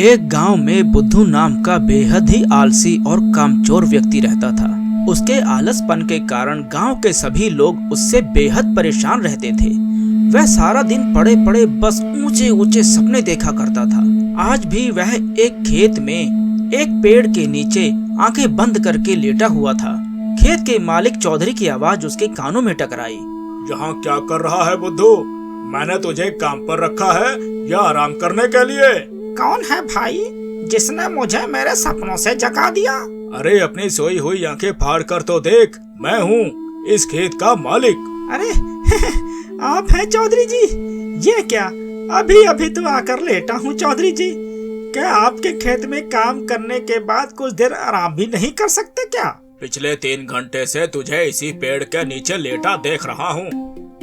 एक गांव में बुद्धू नाम का बेहद ही आलसी और कामचोर व्यक्ति रहता था। उसके आलसपन के कारण गांव के सभी लोग उससे बेहद परेशान रहते थे। वह सारा दिन पड़े पड़े बस ऊंचे ऊंचे सपने देखा करता था। आज भी वह एक खेत में एक पेड़ के नीचे आंखें बंद करके लेटा हुआ था। खेत के मालिक चौधरी की आवाज उसके कानों में टकराई। यहाँ क्या कर रहा है बुद्धू? मैंने तुझे काम पर रखा है या आराम करने के लिए? कौन है भाई जिसने मुझे मेरे सपनों से जगा दिया? अरे अपनी सोई हुई आंखें फाड़ कर तो देख, मैं हूँ इस खेत का मालिक। अरे आप हैं चौधरी जी? ये क्या, अभी अभी तो आकर लेटा हूँ चौधरी जी। क्या आपके खेत में काम करने के बाद कुछ देर आराम भी नहीं कर सकते क्या? पिछले 3 घंटे से तुझे इसी पेड़ के नीचे लेटा देख रहा हूँ।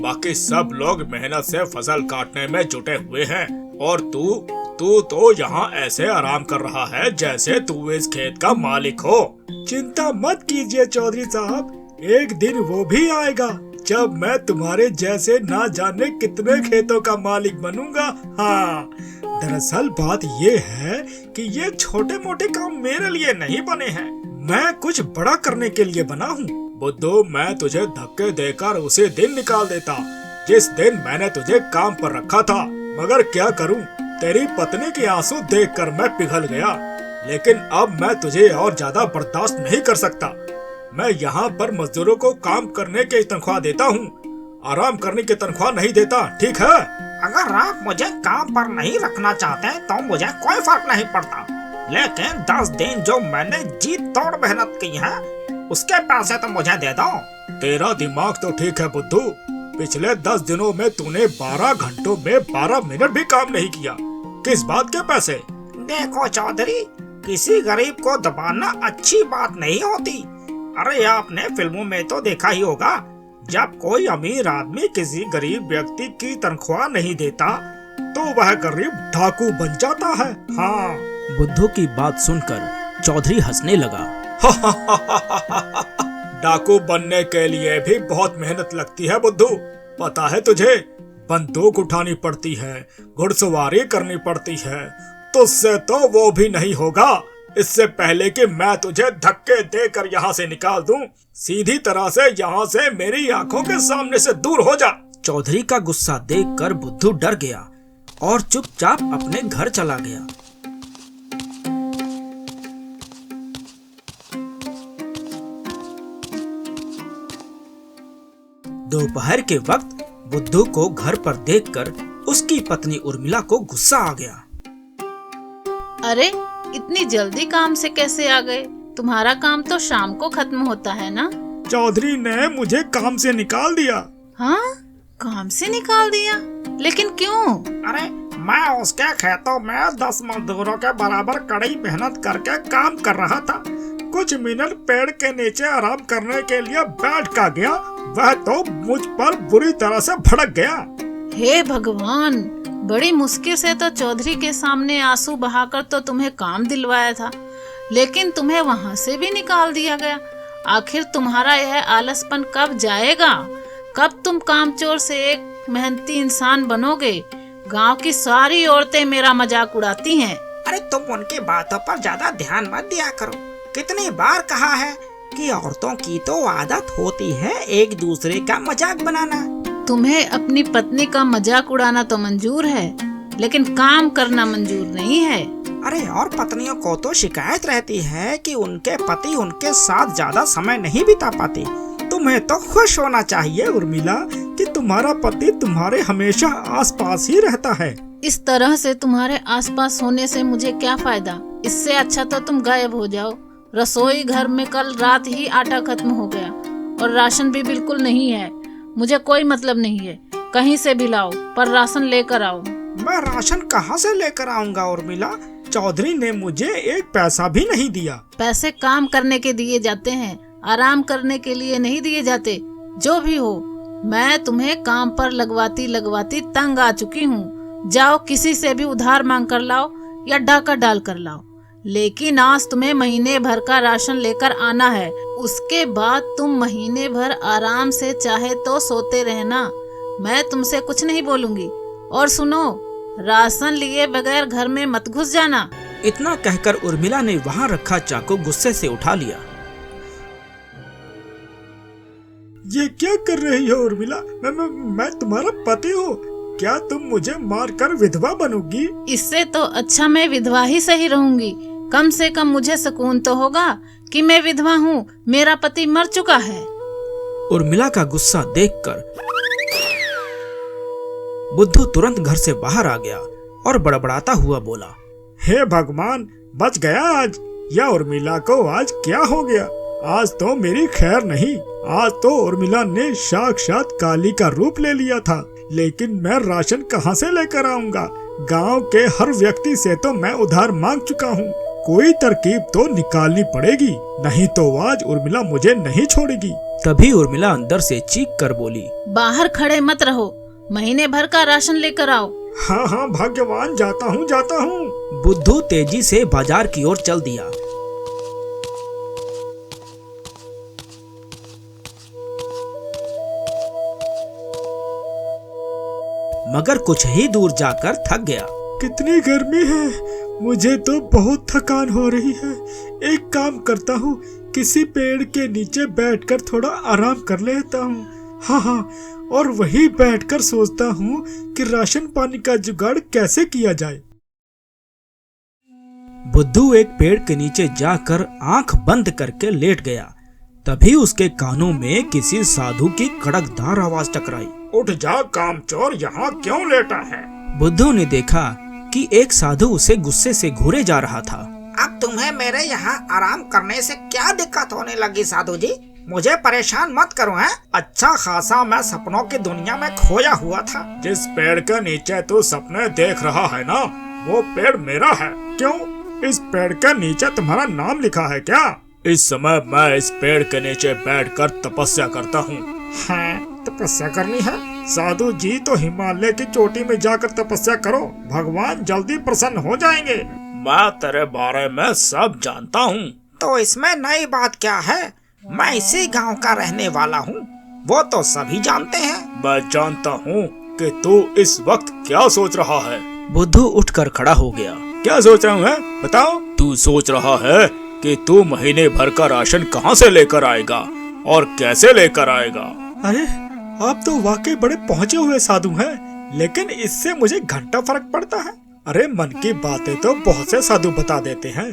बाकी सब लोग मेहनत से फसल काटने में जुटे हुए हैं और तू तो यहाँ ऐसे आराम कर रहा है जैसे तू इस खेत का मालिक हो। चिंता मत कीजिए चौधरी साहब, एक दिन वो भी आएगा जब मैं तुम्हारे जैसे ना जाने कितने खेतों का मालिक बनूंगा। हाँ, दरअसल बात ये है कि ये छोटे मोटे काम मेरे लिए नहीं बने हैं, मैं कुछ बड़ा करने के लिए बना हूँ। बुद्धू, मैं तुझे धक्के देकर उसी दिन निकाल देता जिस दिन मैंने तुझे काम पर रखा था, मगर क्या करूँ, तेरी पत्नी के आंसू देखकर मैं पिघल गया। लेकिन अब मैं तुझे और ज्यादा बर्दाश्त नहीं कर सकता। मैं यहाँ पर मजदूरों को काम करने की तनख्वाह देता हूँ, आराम करने की तनख्वाह नहीं देता, ठीक है? अगर आप मुझे काम पर नहीं रखना चाहते तो मुझे कोई फर्क नहीं पड़ता, लेकिन 10 दिन जो मैंने जी तोड़ मेहनत की है उसके पैसे तो मुझे दे दो। तेरा दिमाग तो ठीक है बुद्धू, पिछले 10 दिनों में तूने 12 घंटों में 12 मिनट भी काम नहीं किया, किस बात के पैसे? देखो चौधरी, किसी गरीब को दबाना अच्छी बात नहीं होती। अरे आपने फिल्मों में तो देखा ही होगा, जब कोई अमीर आदमी किसी गरीब व्यक्ति की तनख्वाह नहीं देता तो वह गरीब डाकू बन जाता है। हाँ। बुद्धू की बात सुनकर चौधरी हंसने लगा। डाकू बनने के लिए भी बहुत मेहनत लगती है बुद्धू, पता है तुझे? बंदूक उठानी पड़ती है, घुड़सवारी करनी पड़ती है, तुझसे तो वो भी नहीं होगा। इससे पहले कि मैं तुझे धक्के देकर यहाँ से निकाल दूं, सीधी तरह से यहाँ से मेरी आंखों के सामने से दूर हो जा। चौधरी का गुस्सा देखकर बुद्धू डर गया और चुपचाप अपने घर चला गया। दोपहर के वक्त बुद्धू को घर पर देखकर उसकी पत्नी उर्मिला को गुस्सा आ गया। अरे इतनी जल्दी काम से कैसे आ गए? तुम्हारा काम तो शाम को खत्म होता है ना? चौधरी ने मुझे काम से निकाल दिया। हाँ, काम से निकाल दिया? लेकिन क्यों? अरे मैं उसके खेतों में 10 मजदूरों के बराबर कड़ी मेहनत करके काम कर रहा था। कुछ मिनट पेड़ के नीचे आराम करने के लिए बैठ का गया, वह तो मुझ पर बुरी तरह से भड़क गया। हे भगवान, बड़ी मुश्किल से तो चौधरी के सामने आंसू बहाकर तो तुम्हें काम दिलवाया था, लेकिन तुम्हें वहाँ से भी निकाल दिया गया। आखिर तुम्हारा यह आलसपन कब जाएगा? कब तुम कामचोर से एक मेहनती इंसान बनोगे? गांव की सारी औरतें मेरा मजाक उड़ाती हैं। अरे तुम उनकी बातों पर ज्यादा ध्यान मत दिया करो। कितनी बार कहा है कि औरतों की तो आदत होती है एक दूसरे का मजाक बनाना। तुम्हें अपनी पत्नी का मजाक उड़ाना तो मंजूर है, लेकिन काम करना मंजूर नहीं है। अरे और पत्नियों को तो शिकायत रहती है कि उनके पति उनके साथ ज्यादा समय नहीं बिता पाते। तुम्हें तो खुश होना चाहिए उर्मिला कि तुम्हारा पति तुम्हारे हमेशा आसपास ही रहता है। इस तरह से तुम्हारे आसपास होने से मुझे क्या फायदा? इससे अच्छा तो तुम गायब हो जाओ। रसोई घर में कल रात ही आटा खत्म हो गया और राशन भी बिल्कुल नहीं है। मुझे कोई मतलब नहीं है, कहीं से भी लाओ, पर राशन लेकर आओ। मैं राशन कहाँ से लेकर आऊँगा उर्मिला? चौधरी ने मुझे एक पैसा भी नहीं दिया। पैसे काम करने के दिए जाते हैं, आराम करने के लिए नहीं दिए जाते। जो भी हो, मैं तुम्हें काम पर लगवाती तंग आ चुकी हूँ। जाओ किसी से भी उधार मांग कर लाओ या डाका डाल कर लाओ, लेकिन आज तुम्हें महीने भर का राशन लेकर आना है। उसके बाद तुम महीने भर आराम से चाहे तो सोते रहना, मैं तुमसे कुछ नहीं बोलूंगी। और सुनो, राशन लिए बगैर घर में मत घुस जाना। इतना कहकर उर्मिला ने वहाँ रखा चाकू गुस्से से उठा लिया। ये क्या कर रही हो उर्मिला? मैं तुम्हारा पति हूँ। क्या तुम मुझे मारकर विधवा बनोगी? इससे तो अच्छा मैं विधवा ही सही रहूंगी। कम से कम मुझे सुकून तो होगा कि मैं विधवा हूँ, मेरा पति मर चुका है। उर्मिला का गुस्सा देखकर बुद्धू तुरंत घर से बाहर आ गया और बड़बड़ाता हुआ बोला, हे भगवान, बच गया आज। या उर्मिला को आज क्या हो गया? आज तो मेरी खैर नहीं। आज तो उर्मिला ने साक्षात काली का रूप ले लिया था। लेकिन मैं राशन कहाँ से लेकर आऊंगा? गांव के हर व्यक्ति से तो मैं उधार मांग चुका हूँ। कोई तरकीब तो निकालनी पड़ेगी, नहीं तो आज उर्मिला मुझे नहीं छोड़ेगी। तभी उर्मिला अंदर से चीख कर बोली, बाहर खड़े मत रहो, महीने भर का राशन लेकर आओ। हाँ हाँ भाग्यवान, जाता हूँ। बुद्धू तेजी से बाजार की ओर चल दिया। मगर कुछ ही दूर जाकर थक गया। कितनी गर्मी है, मुझे तो बहुत थकान हो रही है। एक काम करता हूँ, किसी पेड़ के नीचे बैठकर थोड़ा आराम कर लेता हूँ। हाँ, और वहीं बैठकर सोचता हूँ कि राशन पानी का जुगाड़ कैसे किया जाए। बुद्धू एक पेड़ के नीचे जाकर आंख बंद करके लेट गया। तभी उसके कानों में किसी साधु की कड़कदार आवाज टकराई। उठ जा कामचोर, यहाँ क्यों लेटा है? बुद्धू ने देखा कि एक साधु उसे गुस्से से घूरे जा रहा था। अब तुम्हें मेरे यहाँ आराम करने से क्या दिक्कत होने लगी साधु जी? मुझे परेशान मत करो हैं। अच्छा खासा मैं सपनों की दुनिया में खोया हुआ था। जिस पेड़ के नीचे तू सपने देख रहा है ना, वो पेड़ मेरा है। क्यों, इस पेड़ के नीचे तुम्हारा नाम लिखा है क्या? इस समय मैं इस पेड़ के नीचे बैठकर तपस्या करता हूँ। तपस्या करनी है? साधु जी तो हिमालय की चोटी में जाकर तपस्या करो, भगवान जल्दी प्रसन्न हो जाएंगे। मैं तेरे बारे में सब जानता हूँ। तो इसमें नई बात क्या है? मैं इसी गांव का रहने वाला हूँ, वो तो सभी जानते हैं। मैं जानता हूँ कि तू इस वक्त क्या सोच रहा है। बुद्धू उठकर खड़ा हो गया। क्या सोच रहा हूँ है? बताओ। तू सोच रहा है कि तू महीने भर का राशन कहाँ से लेकर आएगा और कैसे लेकर आएगा। अरे आप तो वाकई बड़े पहुँचे हुए साधु हैं, लेकिन इससे मुझे घंटा फर्क पड़ता है। अरे मन की बातें तो बहुत से साधु बता देते हैं,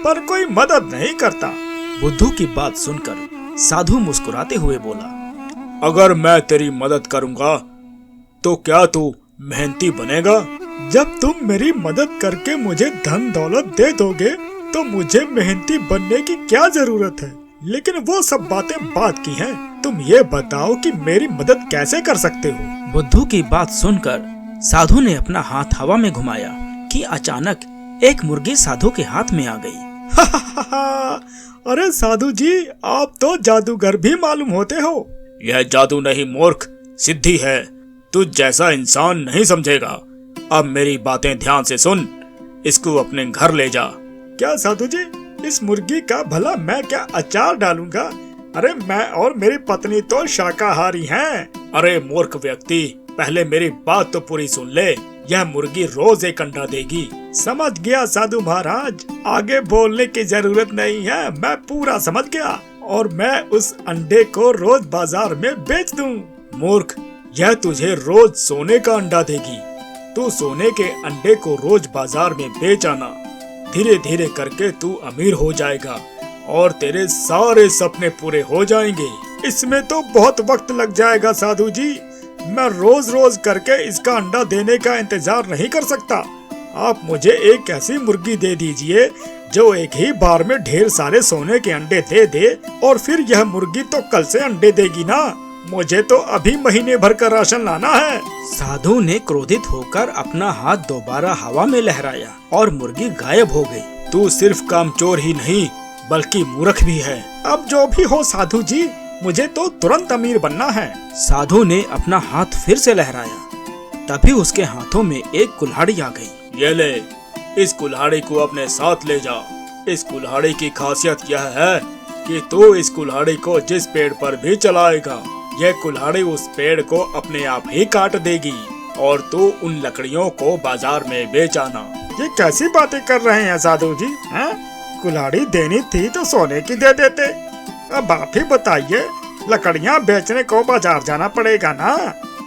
पर कोई मदद नहीं करता। बुद्धू की बात सुनकर साधु मुस्कुराते हुए बोला, अगर मैं तेरी मदद करूँगा तो क्या तू मेहनती बनेगा? जब तुम मेरी मदद करके मुझे धन दौलत दे दोगे तो मुझे मेहनती बनने की क्या जरूरत है? लेकिन वो सब बातें बात की हैं। तुम ये बताओ कि मेरी मदद कैसे कर सकते हो? बुद्धू की बात सुनकर साधु ने अपना हाथ हवा में घुमाया कि अचानक एक मुर्गी साधु के हाथ में आ गई। अरे साधु जी, आप तो जादूगर भी मालूम होते हो। यह जादू नहीं मूर्ख, सिद्धि है। तू जैसा इंसान नहीं समझेगा। अब मेरी बातें ध्यान से सुन, इसको अपने घर ले जा। क्या साधु जी, इस मुर्गी का भला मैं क्या अचार डालूंगा? अरे मैं और मेरी पत्नी तो शाकाहारी हैं। अरे मूर्ख व्यक्ति, पहले मेरी बात तो पूरी सुन ले। यह मुर्गी रोज एक अंडा देगी। समझ गया साधु महाराज, आगे बोलने की जरूरत नहीं है, मैं पूरा समझ गया। और मैं उस अंडे को रोज बाजार में बेच दूं। मूर्ख, यह तुझे रोज सोने का अंडा देगी। तू सोने के अंडे को रोज बाजार में बेच आना। धीरे धीरे करके तू अमीर हो जाएगा और तेरे सारे सपने पूरे हो जाएंगे। इसमें तो बहुत वक्त लग जाएगा साधु जी। मैं रोज रोज करके इसका अंडा देने का इंतजार नहीं कर सकता। आप मुझे एक ऐसी मुर्गी दे दीजिए जो एक ही बार में ढेर सारे सोने के अंडे दे दे, और फिर यह मुर्गी तो कल से अंडे देगी ना। मुझे तो अभी महीने भर का राशन लाना है। साधु ने क्रोधित होकर अपना हाथ दोबारा हवा में लहराया और मुर्गी गायब हो गई। तू सिर्फ कामचोर ही नहीं बल्कि मूर्ख भी है। अब जो भी हो साधु जी, मुझे तो तुरंत अमीर बनना है। साधु ने अपना हाथ फिर से लहराया। तभी उसके हाथों में एक कुल्हाड़ी आ गई। ये ले, इस कुल्हाड़ी को अपने साथ ले जा। इस कुल्हाड़ी की खासियत यह है कि तू इस कुल्हाड़ी को जिस पेड़ पर भी चलाएगा, यह कुल्हाड़ी उस पेड़ को अपने आप ही काट देगी और तू उन लकड़ियों को बाजार में बेच आना। ये कैसी बातें कर रहे हैं साधु जी? हैं? कुल्हाड़ी देनी थी तो सोने की दे देते। अब आप ही बताइए, लकड़ियाँ बेचने को बाजार जाना पड़ेगा ना,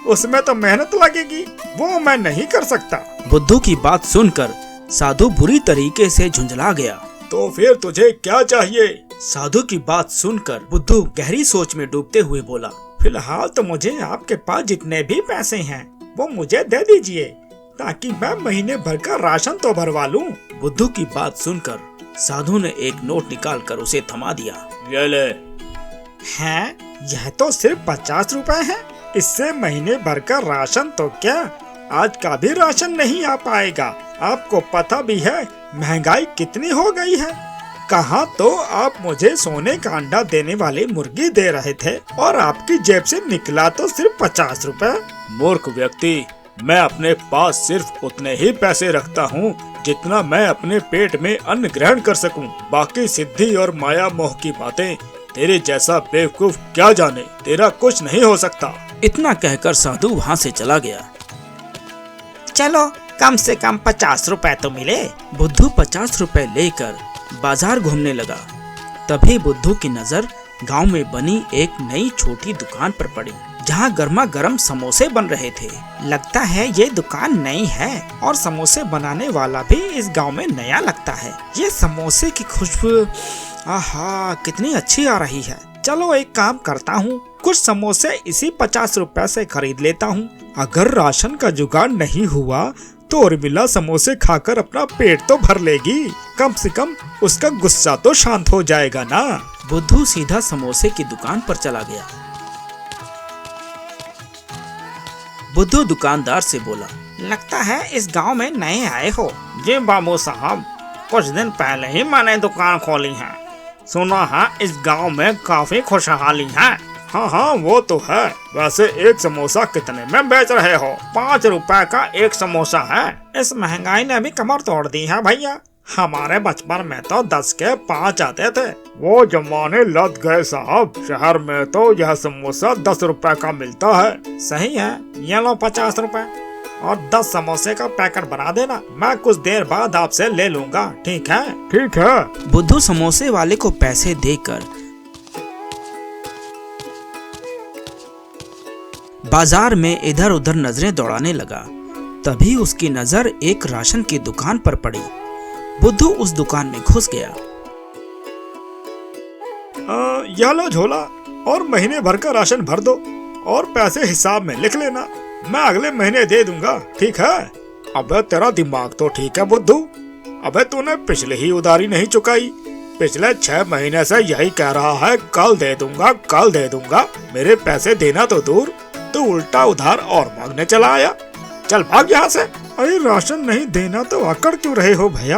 उसमें तो मेहनत लगेगी, वो मैं नहीं कर सकता। बुद्धू की बात सुनकर साधु बुरी तरीके से झुंझला गया। तो फिर तुझे क्या चाहिए? साधु की बात सुनकर बुद्धू गहरी सोच में डूबते हुए बोला, फिलहाल तो मुझे आपके पास जितने भी पैसे हैं वो मुझे दे दीजिए, ताकि मैं महीने भर का राशन तो भरवा लूं। बुद्धू की बात सुनकर साधु ने एक नोट निकालकर उसे थमा दिया। ये ले। हैं? यह तो सिर्फ 50 रुपए है। इससे महीने भर का राशन तो क्या, आज का भी राशन नहीं आ पाएगा। आपको पता भी है महंगाई कितनी हो गई है। कहाँ तो आप मुझे सोने का अंडा देने वाली मुर्गी दे रहे थे और आपकी जेब से निकला तो सिर्फ 50 रुपए। मूर्ख व्यक्ति, मैं अपने पास सिर्फ उतने ही पैसे रखता हूँ जितना मैं अपने पेट में अन्न ग्रहण कर सकूं। बाकी सिद्धि और माया मोह की बातें तेरे जैसा बेवकूफ क्या जाने, तेरा कुछ नहीं हो सकता। इतना कहकर साधु वहाँ से चला गया। चलो कम से कम 50 रुपए तो मिले। बुद्धू 50 रुपए लेकर बाजार घूमने लगा। तभी बुद्धू की नजर गांव में बनी एक नई छोटी दुकान पर पड़ी, जहां गर्मा गर्म समोसे बन रहे थे। लगता है ये दुकान नई है और समोसे बनाने वाला भी इस गांव में नया लगता है। ये समोसे की खुशबू, आहा, कितनी अच्छी आ रही है। चलो एक काम करता हूँ, कुछ समोसे इसी 50 रुपए से खरीद लेता हूँ। अगर राशन का जुगाड़ नहीं हुआ तो उर्मिला समोसे खाकर अपना पेट तो भर लेगी, कम से कम उसका गुस्सा तो शांत हो जाएगा ना। बुद्धू सीधा समोसे की दुकान पर चला गया। बुद्धू दुकानदार से बोला, लगता है इस गांव में नए आए हो। जी बाबू साहब, कुछ दिन पहले ही मैंने दुकान खोली है। सुना है इस गांव में काफी खुशहाली है। हाँ हाँ, वो तो है। वैसे एक समोसा कितने में बेच रहे हो? 5 रुपए का एक समोसा है। इस महंगाई ने भी कमर तोड़ दी है भैया। हमारे बचपन में तो 10 के 5 आते थे। वो जमाने लद गए साहब। शहर में तो यह समोसा 10 रुपए का मिलता है। सही है, ये लो 50 रुपए और 10 समोसे का पैकेट बना देना। मैं कुछ देर बाद आपसे ले लूंगा, ठीक है? ठीक है। बुद्धू समोसे वाले को पैसे देकर बाजार में इधर उधर नजरें दौड़ाने लगा। तभी उसकी नजर एक राशन की दुकान पर पड़ी। बुद्धू उस दुकान में घुस गया। यह लो झोला और महीने भर का राशन भर दो और पैसे हिसाब में लिख लेना। मैं अगले महीने दे दूंगा, ठीक है? अबे तेरा दिमाग तो ठीक है बुद्धू। अबे तूने पिछले ही उधारी नहीं चुकाई। पिछले 6 महीने से यही कह रहा है कल दे दूंगा, कल दे दूंगा। मेरे पैसे देना तो दूर, तो उल्टा उधार और मांगने चला आया। चल भाग यहाँ से। अरे राशन नहीं देना तो आकड़ क्यों रहे हो भैया?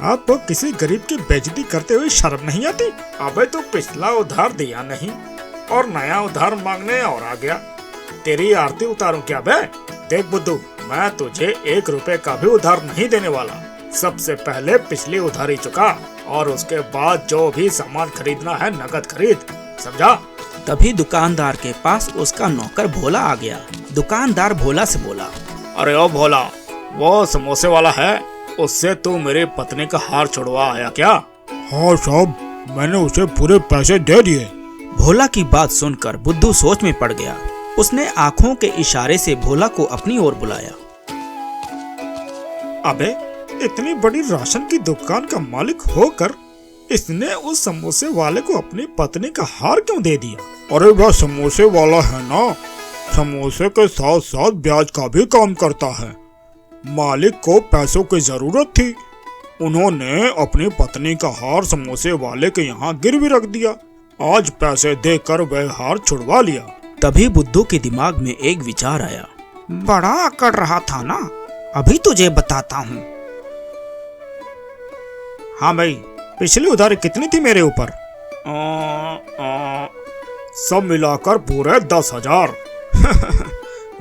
आपको किसी गरीब की बेइज्जती करते हुए शर्म नहीं आती? अबे तो पिछला उधार दिया नहीं और नया उधार मांगने और आ गया। तेरी आरती उतारूं क्या बे? देख बुद्धू, मैं तुझे 1 रुपए का भी उधार नहीं देने वाला। सबसे पहले पिछली उधारी चुका और उसके बाद जो भी सामान खरीदना है नकद खरीद, समझा? तभी दुकानदार के पास उसका नौकर भोला आ गया। दुकानदार भोला से बोला, अरे ओ भोला, वो समोसे वाला है, उससे तू मेरी पत्नी का हार छुड़वा आया क्या? हाँ साहब, मैंने उसे पूरे पैसे दे दिए। भोला की बात सुनकर बुद्धू सोच में पड़ गया। उसने आंखों के इशारे से भोला को अपनी ओर बुलाया। अबे इतनी बड़ी राशन की दुकान का मालिक होकर इसने उस समोसे वाले को अपनी पत्नी का हार क्यों दे दिया? अरे वह समोसे वाला है ना, समोसे के साथ साथ ब्याज का भी काम करता है। मालिक को पैसों की जरूरत थी, उन्होंने अपनी पत्नी का हार समोसे वाले के यहाँ गिरवी रख दिया। आज पैसे देकर वह हार छुड़वा लिया। तभी बुद्धू के दिमाग में एक विचार आया। बड़ा अकड़ रहा था ना, अभी तुझे बताता हूँ। हाँ भाई, पिछली उधारी कितनी थी मेरे ऊपर? सब मिलाकर पूरे 10,000।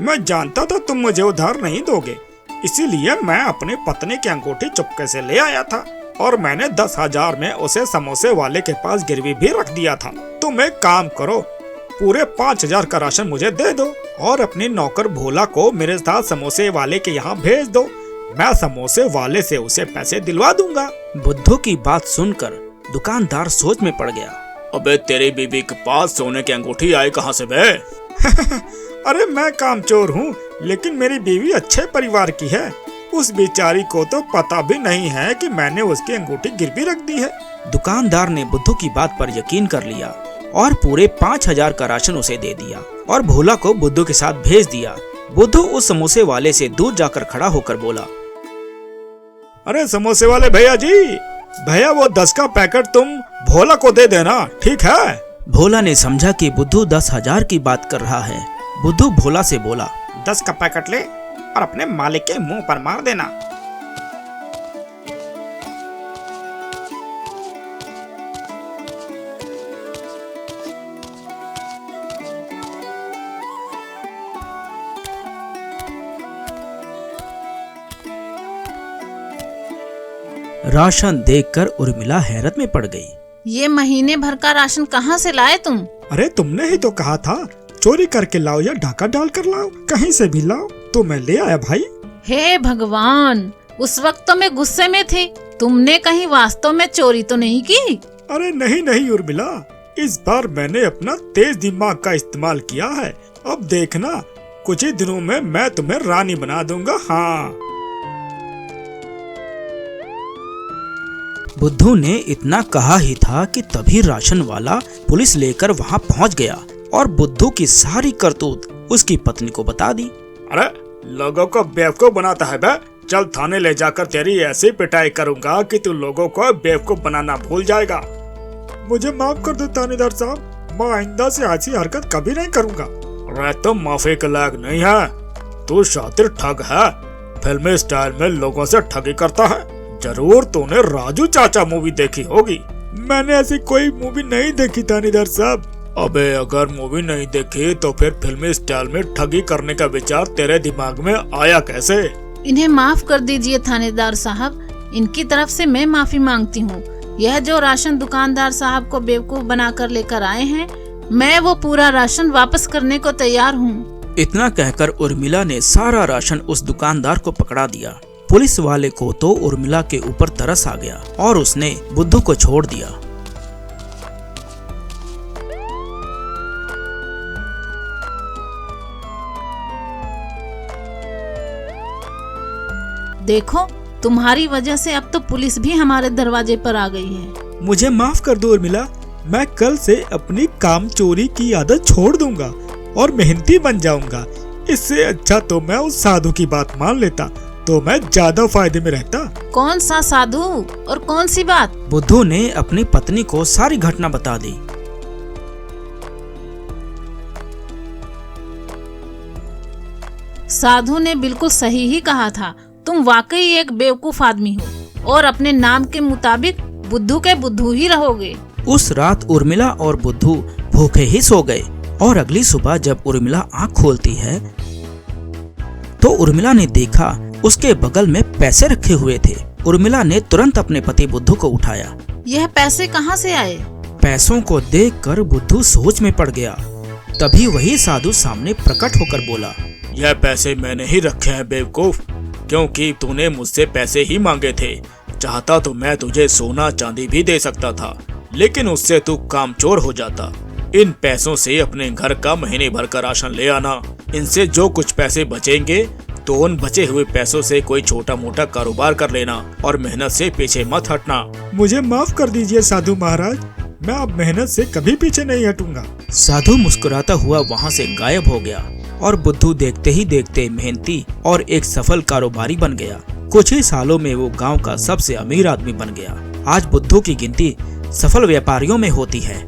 मैं जानता था तुम मुझे उधार नहीं दोगे, इसीलिए मैं अपनी पत्नी की अंगूठी चुपके से ले आया था और मैंने 10,000 में उसे समोसे वाले के पास गिरवी भी रख दिया था। तुम एक काम करो, पूरे 5,000 का राशन मुझे दे दो और अपने नौकर भोला को मेरे साथ समोसे वाले के यहाँ भेज दो। मैं समोसे वाले से उसे पैसे दिलवा दूंगा। बुद्धू की बात सुनकर दुकानदार सोच में पड़ गया। अबे तेरी बीबी के पास सोने की अंगूठी आई कहाँ से बे? अरे मैं कामचोर हूँ, लेकिन मेरी बीवी अच्छे परिवार की है। उस बेचारी को तो पता भी नहीं है कि मैंने उसकी अंगूठी गिरवी रख दी है। दुकानदार ने बुद्धू की बात पर यकीन कर लिया और पूरे 5000 का राशन उसे दे दिया और भोला को बुद्धू के साथ भेज दिया। बुद्धू उस समोसे वाले से दूर जाकर खड़ा होकर बोला, अरे समोसे वाले भैया जी, भैया वो 10 का पैकेट तुम भोला को दे देना, ठीक है? भोला ने समझा कि बुद्धू 10,000 की बात कर रहा है। बुद्धू भोला से बोला, 10 का पैकेट ले और अपने मालिक के मुंह पर मार देना। राशन देखकर उर्मिला हैरत में पड़ गई। ये महीने भर का राशन कहाँ से लाए तुम? अरे तुमने ही तो कहा था चोरी करके लाओ या डाका डाल कर लाओ, कहीं से भी लाओ, तो मैं ले आया भाई। हे भगवान, उस वक्त तो मैं गुस्से में थी। तुमने कहीं वास्तव में चोरी तो नहीं की? अरे नहीं नहीं उर्मिला, इस बार मैंने अपना तेज दिमाग का इस्तेमाल किया है। अब देखना, कुछ ही दिनों में मैं तुम्हें रानी बना दूंगा। हाँ। बुद्धू ने इतना कहा ही था कि तभी राशन वाला पुलिस लेकर वहां पहुंच गया और बुद्धू की सारी करतूत उसकी पत्नी को बता दी। अरे लोगों को बेवकूफ बनाता है बे। चल थाने ले जाकर तेरी ऐसी पिटाई करूंगा कि तू लोगों को बेवकूफ बनाना भूल जाएगा। मुझे माफ कर दो थानेदार साहब, मैं आइंदा से ऐसी हरकत कभी नहीं करूंगा। अरे तुम माफी के लायक नहीं है, तू शातिर ठग है, फिल्मी स्टाइल में लोगों से ठगी करता है। जरूर तूने राजू चाचा मूवी देखी होगी। मैंने ऐसी कोई मूवी नहीं देखी थानेदार साहब। अबे अगर मूवी नहीं देखी तो फिर फिल्मी स्टाइल में ठगी करने का विचार तेरे दिमाग में आया कैसे? इन्हें माफ कर दीजिए थानेदार साहब, इनकी तरफ से मैं माफी मांगती हूँ। यह जो राशन दुकानदार साहब को बेवकूफ बनाकर लेकर आए हैं, मैं वो पूरा राशन वापस करने को तैयार हूँ। इतना कहकर उर्मिला ने सारा राशन उस दुकानदार को पकड़ा दिया। पुलिस वाले को तो उर्मिला के ऊपर तरस आ गया और उसने बुद्धू को छोड़ दिया। देखो, तुम्हारी वजह से अब तो पुलिस भी हमारे दरवाजे पर आ गई है। मुझे माफ कर दो उर्मिला, मैं कल से अपनी काम चोरी की आदत छोड़ दूंगा और मेहनती बन जाऊंगा। इससे अच्छा तो मैं उस साधु की बात मान लेता, तो मैं ज्यादा फायदे में रहता। कौन सा साधु और कौन सी बात? बुद्धू ने अपनी पत्नी को सारी घटना बता दी। साधु ने बिल्कुल सही ही कहा था। तुम वाकई एक बेवकूफ आदमी हो और अपने नाम के मुताबिक बुद्धू के बुद्धू ही रहोगे। उस रात उर्मिला और बुद्धू भूखे ही सो गए और अगली सुबह जब उर्मिला आँख खोलती है तो उर्मिला ने देखा उसके बगल में पैसे रखे हुए थे। उर्मिला ने तुरंत अपने पति बुद्धू को उठाया। यह पैसे कहाँ से आए? पैसों को देखकर बुद्धू सोच में पड़ गया। तभी वही साधु सामने प्रकट होकर बोला, यह पैसे मैंने ही रखे हैं बेवकूफ, क्योंकि तूने मुझसे पैसे ही मांगे थे। चाहता तो मैं तुझे सोना चांदी भी दे सकता था, लेकिन उससे तू कामचोर हो जाता। इन पैसों से अपने घर का महीने भर का राशन ले आना। इनसे जो कुछ पैसे बचेंगे तो उन बचे हुए पैसों से कोई छोटा मोटा कारोबार कर लेना और मेहनत से पीछे मत हटना। मुझे माफ कर दीजिए साधु महाराज, मैं अब मेहनत से कभी पीछे नहीं हटूंगा। साधु मुस्कुराता हुआ वहाँ से गायब हो गया और बुद्धू देखते ही देखते मेहनती और एक सफल कारोबारी बन गया। कुछ ही सालों में वो गांव का सबसे अमीर आदमी बन गया। आज बुद्धू की गिनती सफल व्यापारियों में होती है।